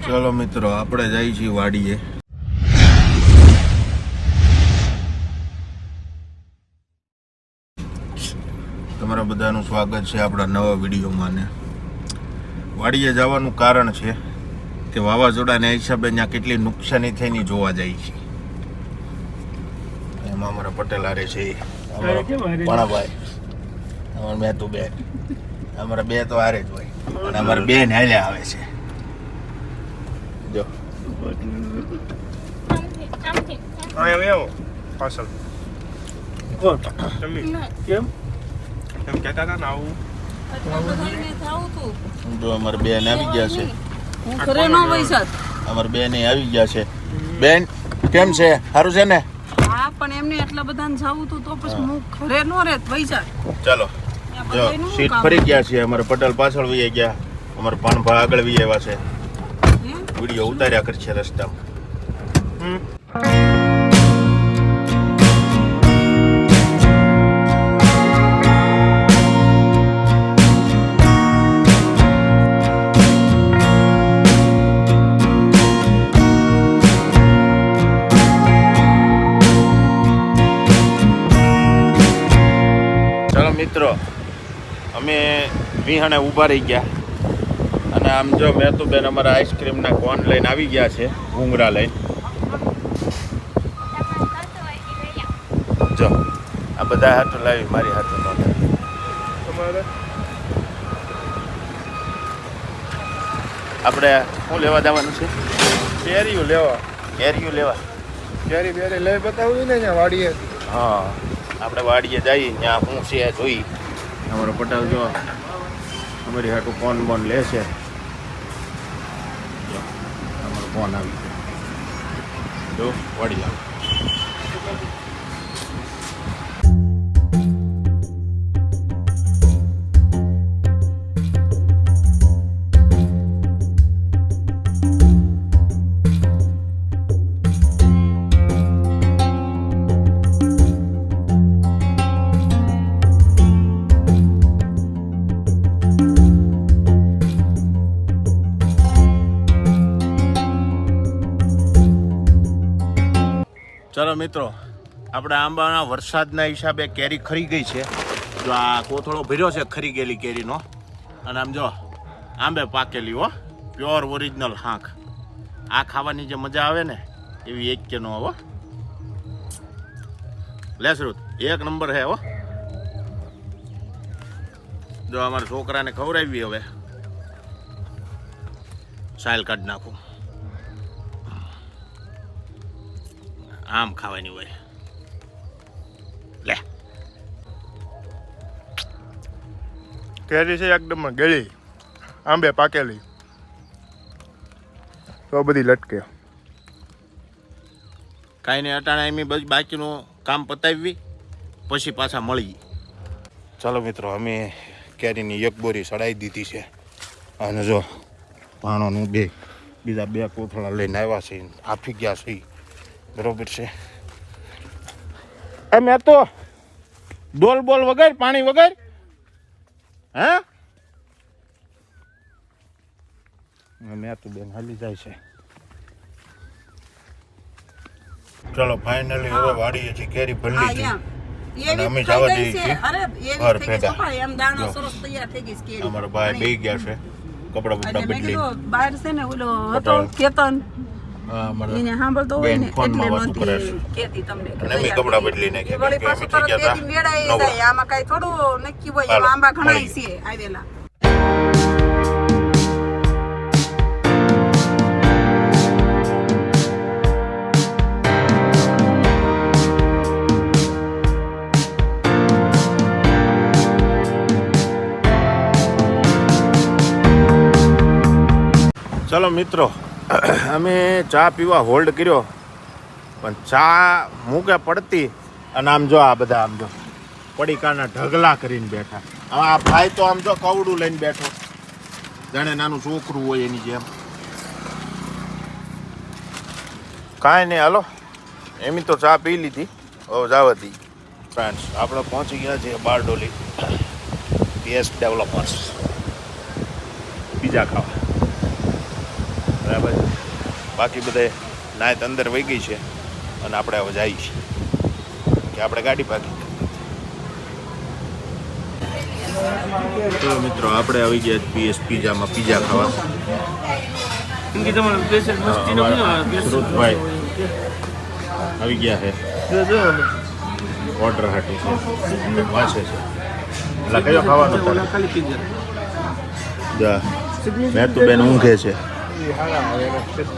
ચલો મિત્રો, આપણે જઈએ છીએ વાડીએ. તમારા બધાનું સ્વાગત છે આપણા નવા વિડીયોમાં. ને વાડીએ જવાનું કારણ છે કે વાવાઝોડાના હિસાબે ત્યાં કેટલી નુકસાની થઈને જોવા જાય છે. એમાં અમારા પટેલ હારે છે, પણાભાઈ, અમારા મેતુ બેન, અમારા બે તો હારે જ હોય અને અમારા બેન હાલ્યા આવે છે. જો પાછળ કેમ એમ કહેતા હતા ને આવું જો અમારા બેન આવી ગયા છે. અમારા બેન આવી ગયા છે. બેન કેમ છે? સારું છે ને? હા, પણ એમને એટલા બધા જાવું તો પછી હું ઘરે નો રહેત પૈસા. ચાલો જો સીટ ફરી ગયા છે. અમારા પટેલ પાછળ વહી ગયા, અમારા ભાણભા આગળ વહી આવ્યા છે. વિડીયો ઉતાર્યા કરશે રસ્તામાં. ચાલો મિત્રો, અમે વિહાણે ઊભા રહી ગયા અને આમ જો મેતુબેન અમારા આઈસ્ક્રીમના કોન લઈને આવી ગયા છે, ભૂંગરા લઈને. જો આ બધા હાથો લાવી, મારી હાથો ન તમારે આપણે શું લેવા જવાનું છે? કેરીઓ લેવા. કેરીઓ લેવા? કેરી બેરી લઈ બતાવું ને ત્યાં વાડીએ. હા, આપણે વાડીએ જઈએ, ત્યાં શું છે જોઈ. અમારો પટેલ જો અમારી હાટું કોન બોન લે છે. અમારો કોન આવી ગયો. જો વાડી આવ. ચાલો મિત્રો, આપણે આંબાના વરસાદના હિસાબે કેરી ખરી ગઈ છે. જો આ કોથળો ભર્યો છે ખરી ગયેલી કેરીનો. અને આમ જો આંબે પાકેલી હો, પ્યોર ઓરિજિનલ હાંખ. આ ખાવાની જે મજા આવે ને એવી એક કે નો હો. લે શ્રુત, એક નંબર હે હો. જો અમારા છોકરાને ખવડાવી, હવે સાયલ કાઢી નાખું. આમ ખાવાની હોય. લે કેરી છે એકદમ ગળી, આંબે પાકેલી, તો બધી લટકે. કાંઈ નહીં, અટાણા એમ બાકીનું કામ પતાવી પછી પાછા મળી. ચાલો મિત્રો, અમે કેરીની એક બોરી સડાઈ દીધી છે. અને જો ભાણોનું બીજા બે કોથળા લઈને આવ્યા છે, આપી ગયા છે. બરોબર છે. એ મેં તો ડોલ બોલ વગર, પાણી વગર, હે મેં તો બેન હાલી જાય છે. ચલો ફાઇનલી હવે વાડીએ છે કેરી ભરી લીધી. અને અમે જવા દઈએ છીએ ઘર ભેગા. અમારા ભાઈ બે ગયા છે કપડા બપડા બદલી. બહાર છે ને ઓલો હતો કેતન, એને સાંભળતો હોય ને એટલે નહોતી કેતી તમને. અમે કપડા બદલી નાખ્યા કે અમે થઈ ગયા હતા. આમાં કઈ થોડું નક્કી હોય, આંબા ઘણા છે આવેલા. ચલો મિત્રો, અમે ચા પીવા હોલ્ડ કર્યો, પણ ચા મૂકે પડતી. અને આમ જો આ બધા આમ જો પડીકાના ઢગલા કરીને બેઠા. આ ભાઈ તો આમ જો કવડું લઈને બેઠો, જાણે નાનું છોકરું હોય એની જેમ. કાંઈ નહીં, હાલો એમ તો ચા પી લીધી, હવે જવા દી. ફ્રેન્ડ્સ, આપણે પહોંચી ગયા છીએ બારડોલી PS ડેવલપર્સ પીઝા ખાવા. બરાબર છે. બાકી બધે નાયત અંદર વહી ગઈ છે અને આપણે હવે જઈએ છીએ કે આપણે ગાડી પાકી. તો મિત્રો આપણે આવી ગયા પીએસ પિઝામાં પીઝા ખાવા. સુરતભાઈ આવી ગયા છે ઓર્ડર હાટું છે વાંચે છે. એટલે કયો ખાવાનું તારે? જા મેં તું બેન ઊંઘે છે.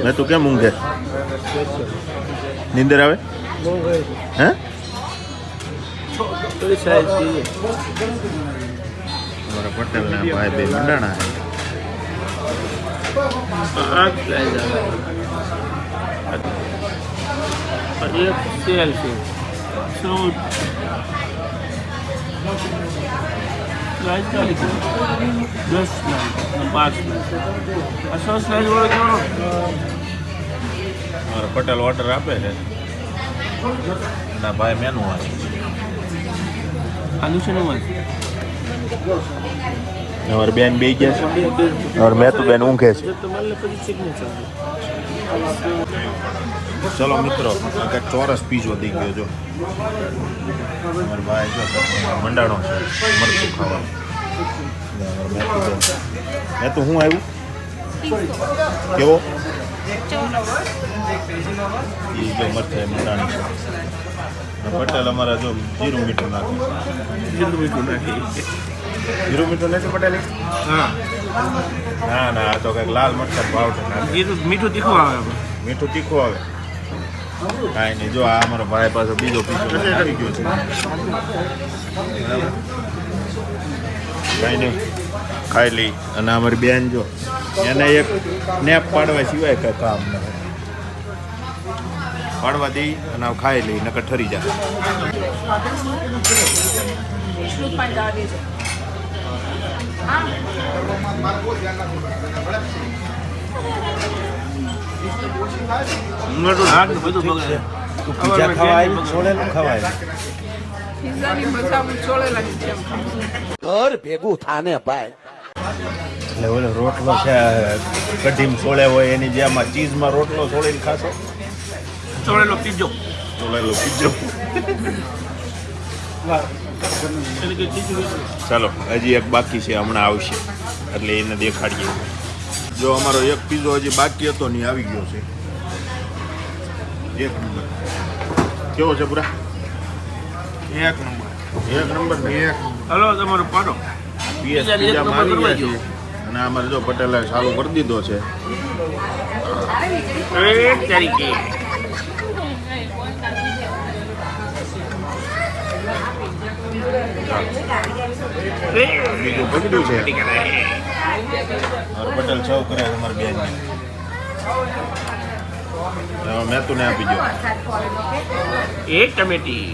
મેં તું કેમ ઊંઘે? નીંદર આવે હે? અમારા પટેલના ભાઈ બે મંડાણા અમારા પટેલ ઓર્ડર આપે છે ના ભાઈ મેનુ આવે. અમારે બેન બે ગયા છે और મેં તો બેન ઊંઘે છે. ચલો મિત્રો કંઈક ચોરસ પીઝો દઈ ગયો જો અમારા ભાઈ જો મંડાણો છે મરચું ખાવા. મેં તો હું આવ્યું કેવો એ જો મરચાં મંડાણી છે. પટેલ અમારા જો જીરું મીઠું નાખે. જીરું મીઠું નથી પટેલ? હા ના ના આ તો કંઈક લાલ મરચાં પાવડર નાખે. મીઠું તીખું આવે. મીઠું તીખું આવે કાંઈ નહીં. જો આ અમારો ભાઈ પાસે બીજો પીઝો આવી ગયો છે. કાંઈ નહીં ખાઈ લઈ. અને અમારી બેન જો એને એક નેપ પાડવા સિવાય કંઈ કામ ન પાડવા દઈ અને ખાઈ લઈ નકર ઠરી જાય. ઘર ભેગું થાને ભાઈ. એટલે ઓલો રોટલો છે કઢીમ છોડે હોય એની જે આમાં ચીઝમાં રોટલો છોડીને ખાશો. ચોળેલો પીજો. ચોળેલો પીજો. ચાલો હજી એક બાકી છે હમણાં આવશે એટલે એને દેખાડીએ. જો અમારો એક પીઝો હજી બાકી હતો નહીં આવી ગયો છે. એક નંબર કેવો છે પૂરા? એક નંબર ને હલો તમારો પાડો. પીએસ પિઝામાં આવી ગયા છે અને અમારે જો પટેલે ચાલુ કરી દીધો છે. તરીકે બીજું પકડ્યું છે મારો પટેલ સૌ કરે અમારી બેન મેં તું ને આપી દો એક ટમેટી.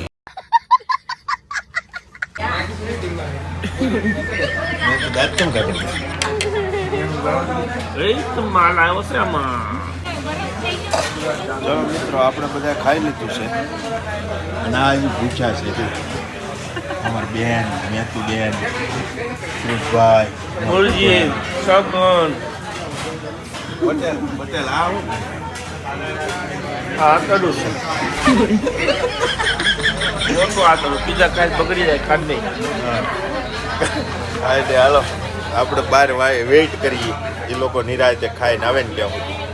દાંત કેમ કાઢે? માલ આવ્યો છે આમાં. ચલો મિત્રો આપણે બધા ખાઈ લીધું છે અને આ હજી ભૂખ્યા છે જો અમારી બેન મેતુ બેન સુરજભાઈ બોલજી સગન પટેલ આવું આ કડું છે. મોટું આ કડું પીઝા ખાઈ બગડી જાય ખાડ નહીં. હા તે હાલો આપણે બાર વેઇટ કરીએ એ લોકો નિરાયતે ખાઈને આવે ને ત્યાં સુધી.